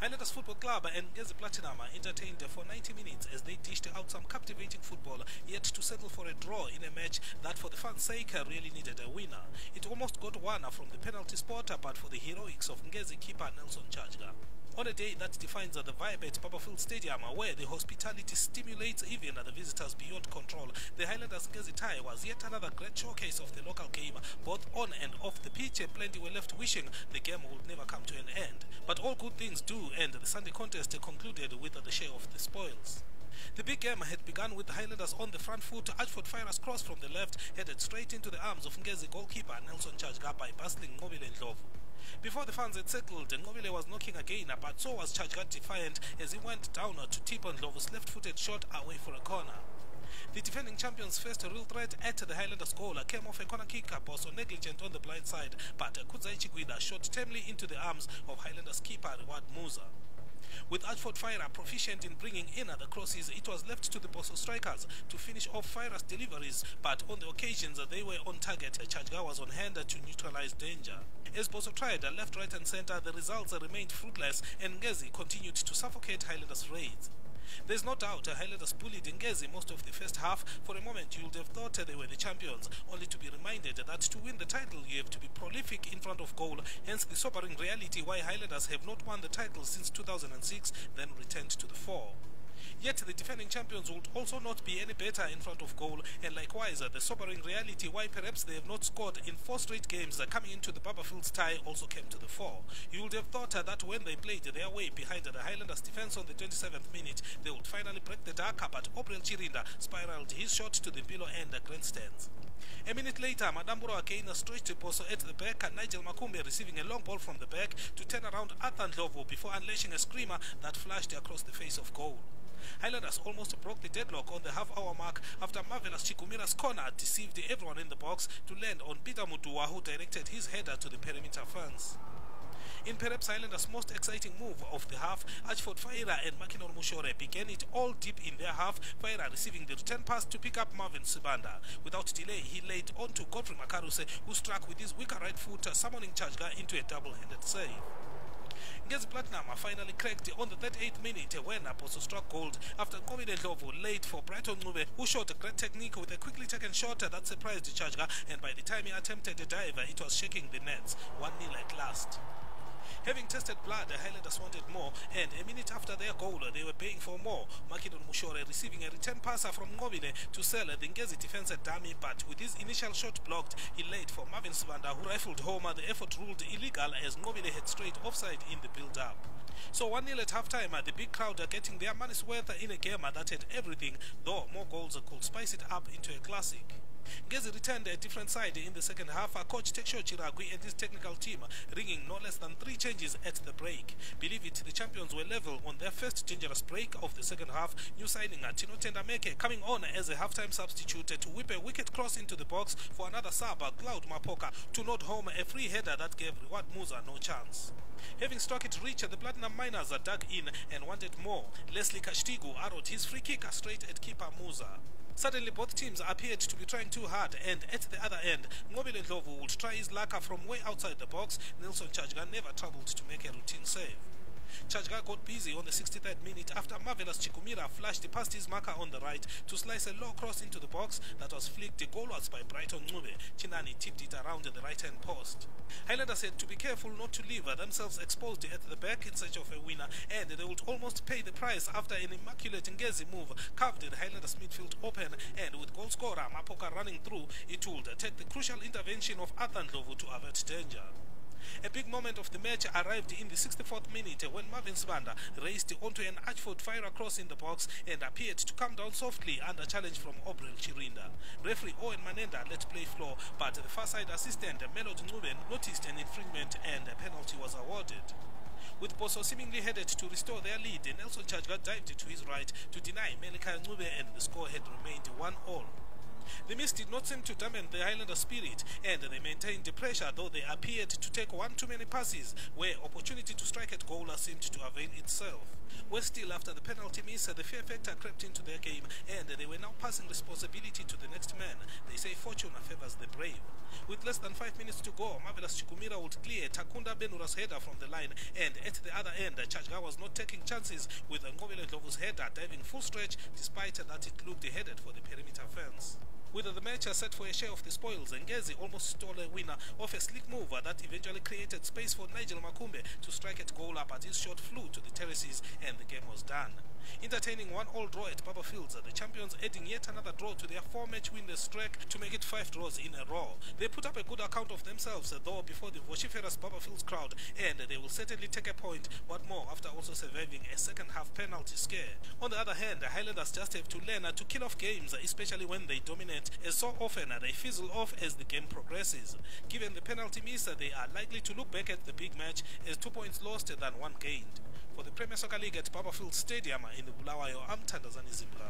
Highlanders Football Club and Ngezi Platinum entertained for 90 minutes as they dished out some captivating football, yet to settle for a draw in a match that for the fans' sake really needed a winner. It almost got one from the penalty spot, but for the heroics of Ngezi keeper Nelson Chajga. On a day that defines the vibe at Barberfield Stadium, where the hospitality stimulates even the visitors beyond control, the Highlanders Ngezi tie was yet another great showcase of the local game, both on and off the pitch. Plenty were left wishing the game would never come to an end. But all good things do end. The Sunday contest concluded with the share of the spoils. The big game had begun with the Highlanders on the front foot. Ashford Fire's cross from the left headed straight into the arms of Ngezi goalkeeper Nelson Chajga by bustling Ngobile Ndlovu. Before the fans had settled, Ngobile was knocking again, but so was Chajga defiant as he went down to tip on Ndlovu's left-footed shot away for a corner. The defending champions' first real threat at the Highlanders goal came off a corner kick, also negligent on the blind side, but Kudzai Chigwida shot tamely into the arms of Highlanders keeper Reward Musa. With Ashford Fire proficient in bringing in the crosses, it was left to the Boso strikers to finish off Fire's deliveries, but on the occasions they were on target, Chajga was on hand to neutralize danger. As Boso tried left, right and center, the results remained fruitless and Ngezi continued to suffocate Highlanders' raids. There's no doubt Highlanders bullied Ngezi most of the first half. For a moment you would have thought they were the champions, only to be reminded that to win the title you have to be prolific in front of goal, hence the sobering reality why Highlanders have not won the title since 2006, then returned to the fore. Yet the defending champions would also not be any better in front of goal, and likewise the sobering reality why perhaps they have not scored in 4 straight games coming into the Barberfield tie also came to the fore. You would have thought that when they played their way behind the Highlanders defence on the 27th minute, they would finally break the dark, but Obrel Chirinda spiraled his shot to the below end grandstands. A minute later, Madamburo again stretched Boso at the back, and Nigel Makumbe receiving a long ball from the back to turn around Arthur Ndlovu before unleashing a screamer that flashed across the face of goal. Highlanders almost broke the deadlock on the half-hour mark after marvelous Chikumira's corner deceived everyone in the box to land on Peter Mutua, who directed his header to the perimeter fence. In perhaps Highlanders' most exciting move of the half, Ashford Fire and Makinor Mushore began it all deep in their half, Fire receiving the return pass to pick up Marvin Sibanda. Without delay, he laid on to Godfrey Makaruse, who struck with his weaker right foot, summoning Chajga into a double-handed save. Ngezi Platinum finally cracked on the 38th minute when Boso struck gold after Ngobile Ndlovu laid for Brighton Ngube, who showed a great technique with a quickly taken shot that surprised Chajga, and by the time he attempted a dive, it was shaking the nets. 1-0 at last. Having tasted blood, the Highlanders wanted more, and a minute after their goal, they were paying for more. Makinor Mushore receiving a return passer from Ngobile to sell the Ngezi defence a dummy, but with his initial shot blocked, he laid for Marvin Sibanda, who rifled home. The effort ruled illegal as Ngobile had straight offside in the build-up. So 1-0 at half-time, the big crowd are getting their money's worth in a game that had everything, though more goals could spice it up into a classic. Ngezi returned a different side in the second half. Coach Teksho Chiragui and his technical team ringing no less than 3 changes at the break. Believe it, the champions were level on their first dangerous break of the second half. New signing Tino Tendameke coming on as a half-time substitute to whip a wicked cross into the box for another sub, Cloud Mapoka, to nod home a free header that gave Reward Musa no chance. Having struck it rich, the Platinum Miners dug in and wanted more. Leslie Kashtigu arrowed his free kick straight at keeper Musa. Suddenly both teams appeared to be trying too hard, and at the other end, Ngobile Ndlovu would try his luck from way outside the box. Nelson Chajga never troubled to make a routine save. Chajga got busy on the 63rd minute after marvelous Chikumira flashed past his marker on the right to slice a low cross into the box that was flicked goalwards by Brighton Ngube. Chinani tipped it around the right-hand post. Highlanders had to be careful not to leave themselves exposed at the back in search of a winner, and they would almost pay the price after an immaculate Ngezi move carved the Highlanders midfield open, and with goal scorer Mapoka running through, it would take the crucial intervention of Arthur Ndlovu to avert danger. A big moment of the match arrived in the 64th minute when Marvin Sibanda raced onto an Ashford Fire cross in the box and appeared to come down softly under challenge from Obrel Chirinda. Referee Owen Manenda let play flow, but the far side assistant Melody Ngube noticed an infringement and a penalty was awarded. With Boso seemingly headed to restore their lead, Nelson Chajga dived to his right to deny Melika Ngube, and the score had remained 1-1. The miss did not seem to dampen the Highlander spirit, and they maintained the pressure, though they appeared to take one too many passes where opportunity to strike at goal seemed to avail itself. Worse still, after the penalty miss, the fear factor crept into their game and they were now passing responsibility to the next man. They say fortune favours the brave. With less than 5 minutes to go, Marvelous Chikumira would clear Takunda Benura's header from the line, and at the other end, Chajga was not taking chances with Ngovele Ndlovu's header diving full stretch, despite that it looked headed for the perimeter fence. With the match set for a share of the spoils, Ngezi almost stole a winner off a slick move that eventually created space for Nigel Makumbe to strike at goal, but his shot flew to the terraces and the game was done. Entertaining 1-1 draw at Baba Fields, the champions adding yet another draw to their 4-match winless streak to make it 5 draws in a row. They put up a good account of themselves, though, before the vociferous Baba Fields crowd, and they will certainly take a point, what more after also surviving a second-half penalty scare. On the other hand, the Highlanders just have to learn to kill off games, especially when they dominate, as so often they fizzle off as the game progresses. Given the penalty miss, they are likely to look back at the big match as 2 points lost than 1 gained. For the Premier Soccer League at Baba Fields Stadium in the Bulawayo, I'm Tandazani Zimbra.